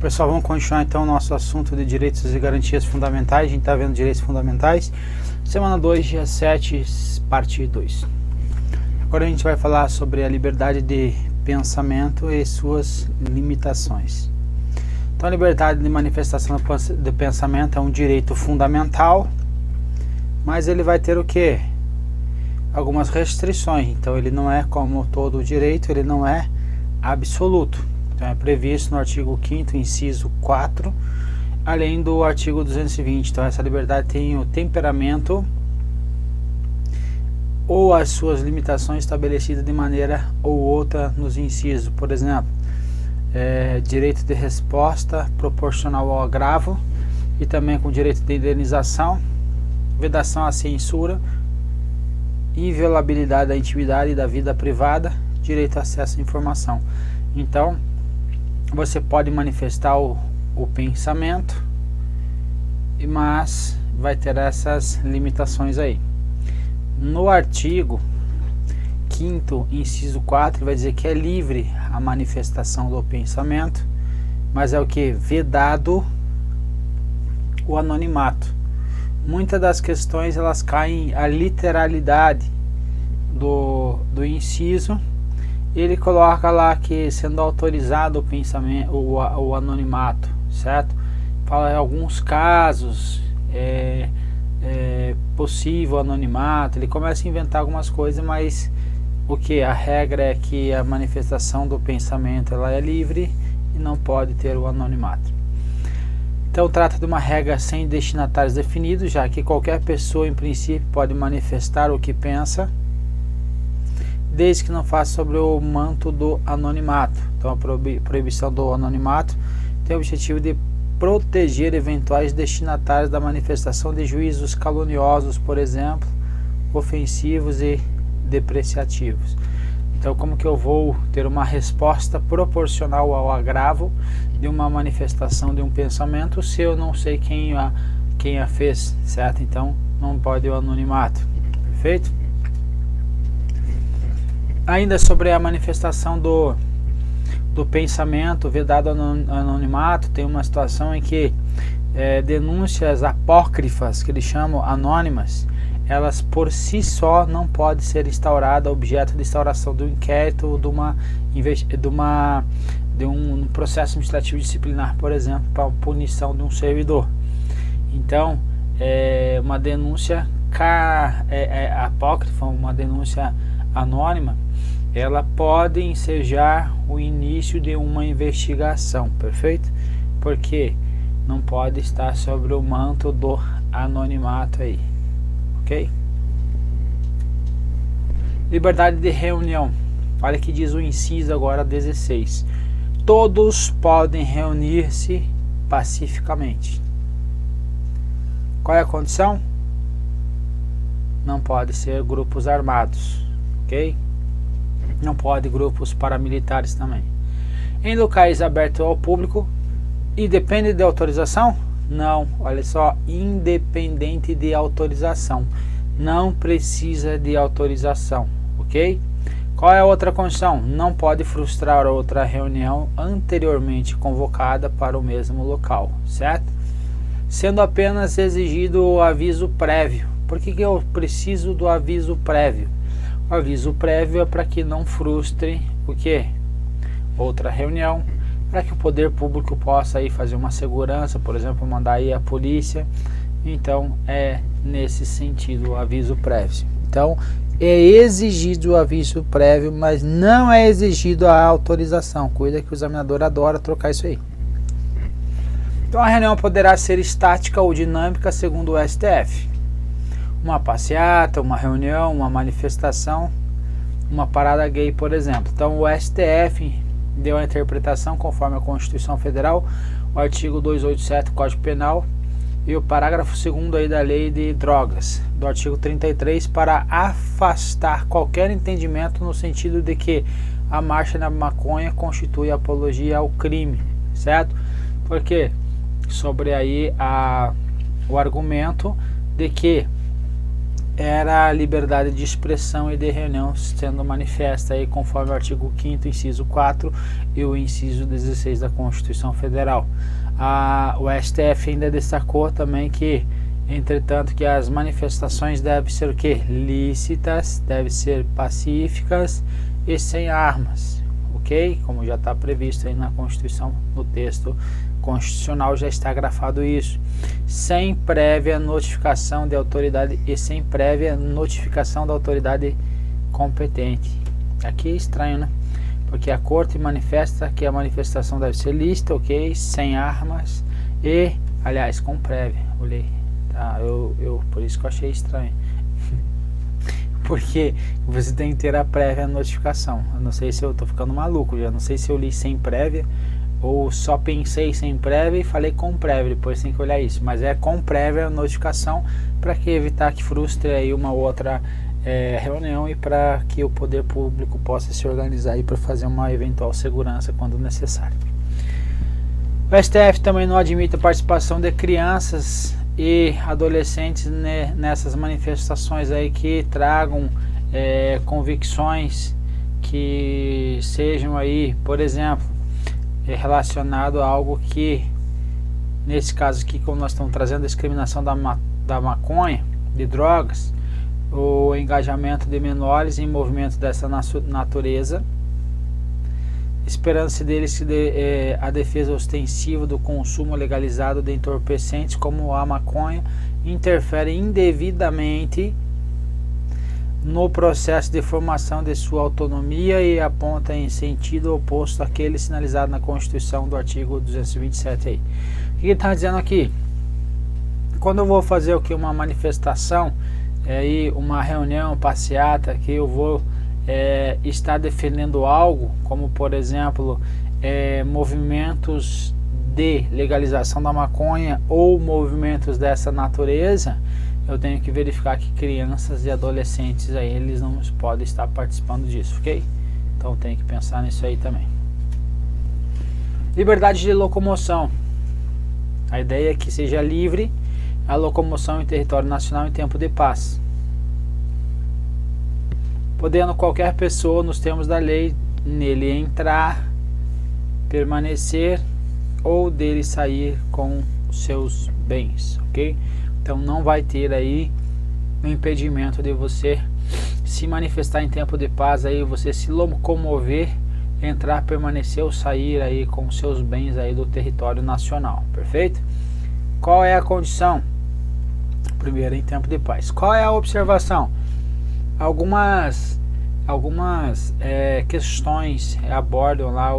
Pessoal, vamos continuar então o nosso assunto de direitos e garantias fundamentais. A gente está vendo direitos fundamentais, semana 2, dia 7, parte 2. Agora a gente vai falar sobre a liberdade de pensamento e suas limitações. Então a liberdade de manifestação do pensamento é um direito fundamental, mas ele vai ter o quê? Algumas restrições. Então ele não é, como todo direito, ele não é absoluto. Então é previsto no artigo 5º, inciso 4, além do artigo 220. Então essa liberdade tem o temperamento ou as suas limitações estabelecidas de maneira ou outra nos incisos. Por exemplo, direito de resposta proporcional ao agravo e também com direito de indenização, vedação à censura, inviolabilidade da intimidade e da vida privada, direito a acesso à informação. Então, você pode manifestar o pensamento, mas vai ter essas limitações aí. No artigo 5º, inciso 4, vai dizer que é livre a manifestação do pensamento, mas é o que? Vedado o anonimato. Muitas das questões elas caem à literalidade do inciso. Ele coloca lá que sendo autorizado o pensamento, o anonimato, certo? Fala em alguns casos possível anonimato. Ele começa a inventar algumas coisas, mas o que? A regra é que a manifestação do pensamento ela é livre e não pode ter o anonimato. Então trata de uma regra sem destinatários definidos, já que qualquer pessoa em princípio pode manifestar o que pensa, desde que não faça sobre o manto do anonimato. Então a proibição do anonimato tem o objetivo de proteger eventuais destinatários da manifestação de juízos caluniosos, por exemplo, ofensivos e depreciativos. Então como que eu vou ter uma resposta proporcional ao agravo de uma manifestação de um pensamento se eu não sei quem a fez, certo? Então não pode o anonimato, perfeito? Ainda sobre a manifestação do pensamento vedado anonimato, tem uma situação em que denúncias apócrifas, que eles chamam anônimas, elas por si só não podem ser instauradas, objeto de instauração do inquérito ou de um processo administrativo disciplinar, por exemplo, para punição de um servidor. Então, uma denúncia apócrifa, uma denúncia anônima, ela pode ensejar o início de uma investigação, perfeito? Porque não pode estar sobre o manto do anonimato aí, ok? Liberdade de reunião. Olha que diz o inciso agora 16. Todos podem reunir-se pacificamente. Qual é a condição? Não pode ser grupos armados, ok? Não pode grupos paramilitares também. Em locais abertos ao público, e depende de autorização? Não, olha só, independente de autorização. Não precisa de autorização, ok? Qual é a outra condição? Não pode frustrar outra reunião anteriormente convocada para o mesmo local, certo? Sendo apenas exigido o aviso prévio. Por que eu preciso do aviso prévio? O aviso prévio é para que não frustre o que? Outra reunião, para que o poder público possa aí fazer uma segurança, por exemplo, mandar aí a polícia. Então é nesse sentido o aviso prévio. Então é exigido o aviso prévio, mas não é exigido a autorização. Cuida que o examinador adora trocar isso aí. Então a reunião poderá ser estática ou dinâmica segundo o STF. Uma passeata, uma reunião, uma manifestação, uma parada gay, por exemplo. Então o STF deu a interpretação conforme a Constituição Federal, o artigo 287 do Código Penal e o parágrafo 2º aí da Lei de Drogas, do artigo 33, para afastar qualquer entendimento no sentido de que a marcha na maconha constitui apologia ao crime, certo? Porque sobre aí o argumento de que era a liberdade de expressão e de reunião sendo manifesta aí conforme o artigo 5º, inciso 4 e o inciso 16 da Constituição Federal. O STF ainda destacou também que, entretanto, que as manifestações devem ser o quê? Lícitas, devem ser pacíficas e sem armas, ok? Como já está previsto aí na Constituição, no texto constitucional já está grafado isso, sem prévia notificação de autoridade e sem prévia notificação da autoridade competente. Aqui é estranho, né? Porque a corte manifesta que a manifestação deve ser lícita, ok? Sem armas e, aliás, com prévia. Olhei, tá? Por isso que eu achei estranho. Porque você tem que ter a prévia notificação. Eu não sei se eu tô ficando maluco já, não sei se eu li sem prévia ou só pensei sem prévia e falei com prévia, depois tem que olhar isso, mas é com prévia notificação para que evitar que frustre aí uma outra reunião e para que o poder público possa se organizar aí para fazer uma eventual segurança quando necessário. O STF também não admite a participação de crianças e adolescentes nessas manifestações aí que tragam convicções que sejam aí, por exemplo, relacionado a algo que, nesse caso aqui, como nós estamos trazendo a discriminação da maconha, de drogas, o engajamento de menores em movimentos dessa natureza, esperando-se deles a defesa ostensiva do consumo legalizado de entorpecentes como a maconha interfere indevidamente no processo de formação de sua autonomia e aponta em sentido oposto àquele sinalizado na Constituição do artigo 227 aí. O que ele está dizendo aqui? Quando eu vou fazer uma manifestação, uma reunião, passeata, que eu vou estar defendendo algo, como por exemplo, movimentos de legalização da maconha ou movimentos dessa natureza, eu tenho que verificar que crianças e adolescentes aí, eles não podem estar participando disso, ok? Então tem que pensar nisso aí também. Liberdade de locomoção. A ideia é que seja livre a locomoção em território nacional em tempo de paz, podendo qualquer pessoa, nos termos da lei, nele entrar, permanecer ou dele sair com seus bens, ok? Então não vai ter aí um impedimento de você se manifestar em tempo de paz, aí você se locomover, entrar, permanecer ou sair aí com seus bens aí do território nacional, perfeito? Qual é a condição? Primeiro, em tempo de paz. Qual é a observação? Algumas questões abordam lá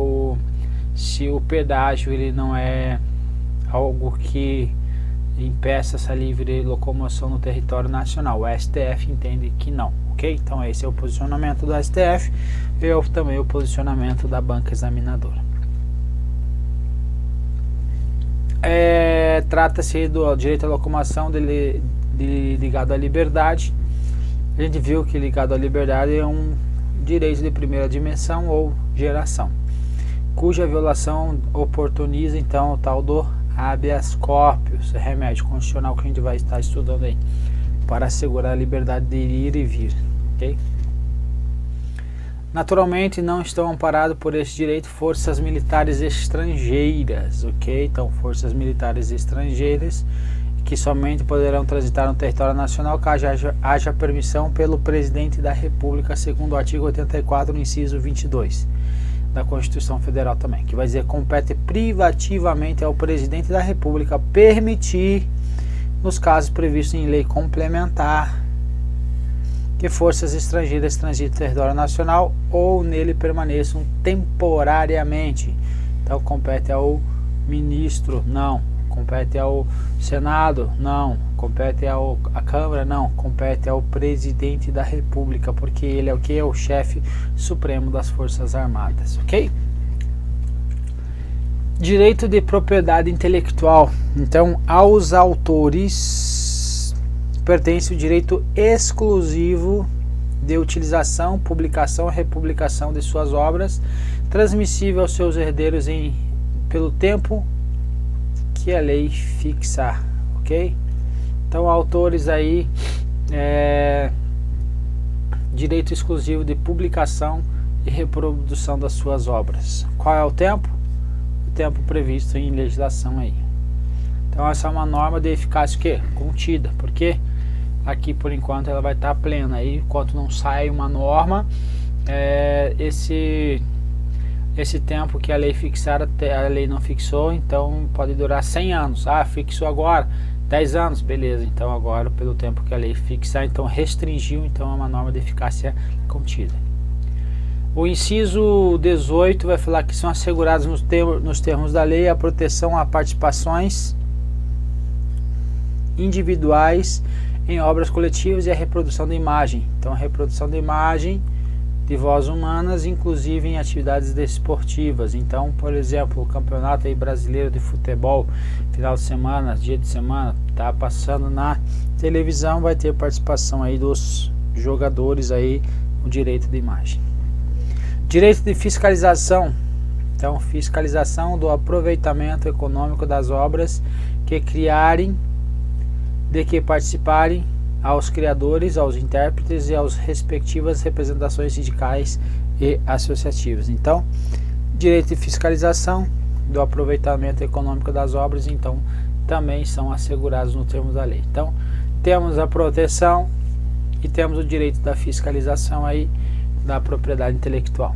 se o pedágio ele não é algo que impeça essa livre locomoção no território nacional. O STF entende que não, ok? Então esse é o posicionamento do STF e também o posicionamento da banca examinadora. Trata-se do direito à locomoção ligado à liberdade. A gente viu que ligado à liberdade é um direito de primeira dimensão ou geração, cuja violação oportuniza então o tal do habeas corpus, remédio constitucional que a gente vai estar estudando aí, para assegurar a liberdade de ir e vir, ok? Naturalmente não estão amparados por esse direito forças militares estrangeiras, ok? Então forças militares estrangeiras que somente poderão transitar no território nacional caso haja permissão pelo presidente da República, segundo o artigo 84, inciso 22 da Constituição Federal também, que vai dizer: compete privativamente ao presidente da República permitir, nos casos previstos em lei complementar, que forças estrangeiras transitem no território nacional ou nele permaneçam temporariamente. Então compete ao ministro? Não. Compete ao Senado? Não. Compete à Câmara? Não. Compete ao presidente da República, porque ele é o que? É o chefe supremo das Forças Armadas, ok? Direito de propriedade intelectual. Então, aos autores pertence o direito exclusivo de utilização, publicação e republicação de suas obras, transmissível aos seus herdeiros pelo tempo que a lei fixar, ok? Então autores aí direito exclusivo de publicação e reprodução das suas obras. Qual é o tempo? O tempo previsto em legislação aí. Então essa é uma norma de eficácia contida, porque aqui por enquanto ela vai estar plena. Aí enquanto não sai uma norma, esse tempo que a lei fixar, a lei não fixou, então pode durar 100 anos. Fixou agora 10 anos, beleza, então agora pelo tempo que a lei fixar, então restringiu, então é uma norma de eficácia contida. O inciso 18 vai falar que são assegurados nos termos da lei a proteção a participações individuais em obras coletivas e a reprodução da imagem. Então a reprodução da imagem de vozes humanas, inclusive em atividades desportivas. Então, por exemplo, o campeonato aí brasileiro de futebol, final de semana, dia de semana, tá passando na televisão, vai ter participação aí dos jogadores aí, o direito de imagem. Direito de fiscalização. Então, fiscalização do aproveitamento econômico das obras que criarem, de que participarem, aos criadores, aos intérpretes e aos respectivas representações sindicais e associativas. Então, direito de fiscalização do aproveitamento econômico das obras, então, também são assegurados no termo da lei. Então, temos a proteção e temos o direito da fiscalização aí da propriedade intelectual.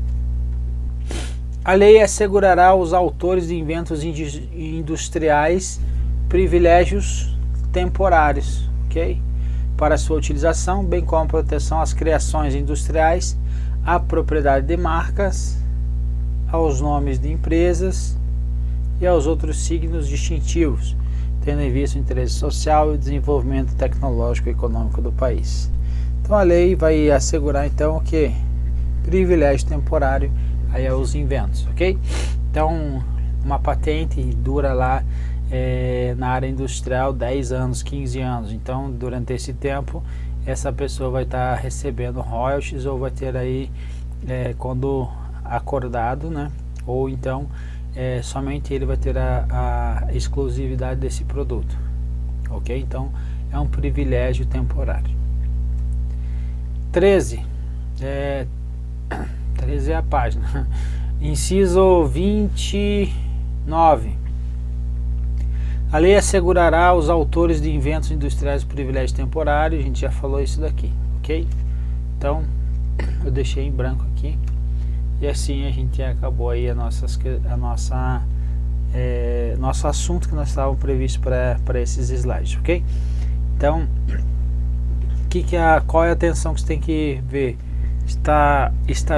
A lei assegurará aos autores de inventos industriais privilégios temporários, ok? Para sua utilização, bem como a proteção às criações industriais, à propriedade de marcas, aos nomes de empresas e aos outros signos distintivos, tendo em vista o interesse social e o desenvolvimento tecnológico e econômico do país. Então a lei vai assegurar então o que? Privilégio temporário aí aos inventos, ok? Então uma patente dura lá na área industrial 10 anos, 15 anos, então durante esse tempo essa pessoa vai estar recebendo royalties ou vai ter aí quando acordado, né? Ou então somente ele vai ter a exclusividade desse produto, ok? Então é um privilégio temporário. 13 é a página. Inciso 29. A lei assegurará aos autores de inventos industriais o privilégio temporário. A gente já falou isso daqui, ok? Então, eu deixei em branco aqui. E assim a gente acabou aí nosso assunto que nós estávamos previsto para esses slides, ok? Então, qual é a atenção que você tem que ver? Está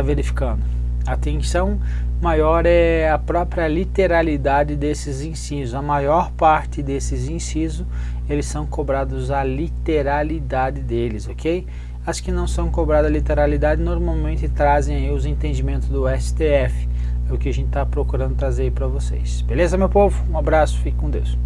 verificando. A atenção maior é a própria literalidade desses incisos. A maior parte desses incisos, eles são cobrados a literalidade deles, ok? As que não são cobradas a literalidade normalmente trazem aí os entendimentos do STF. É o que a gente está procurando trazer aí para vocês. Beleza, meu povo? Um abraço, fique com Deus.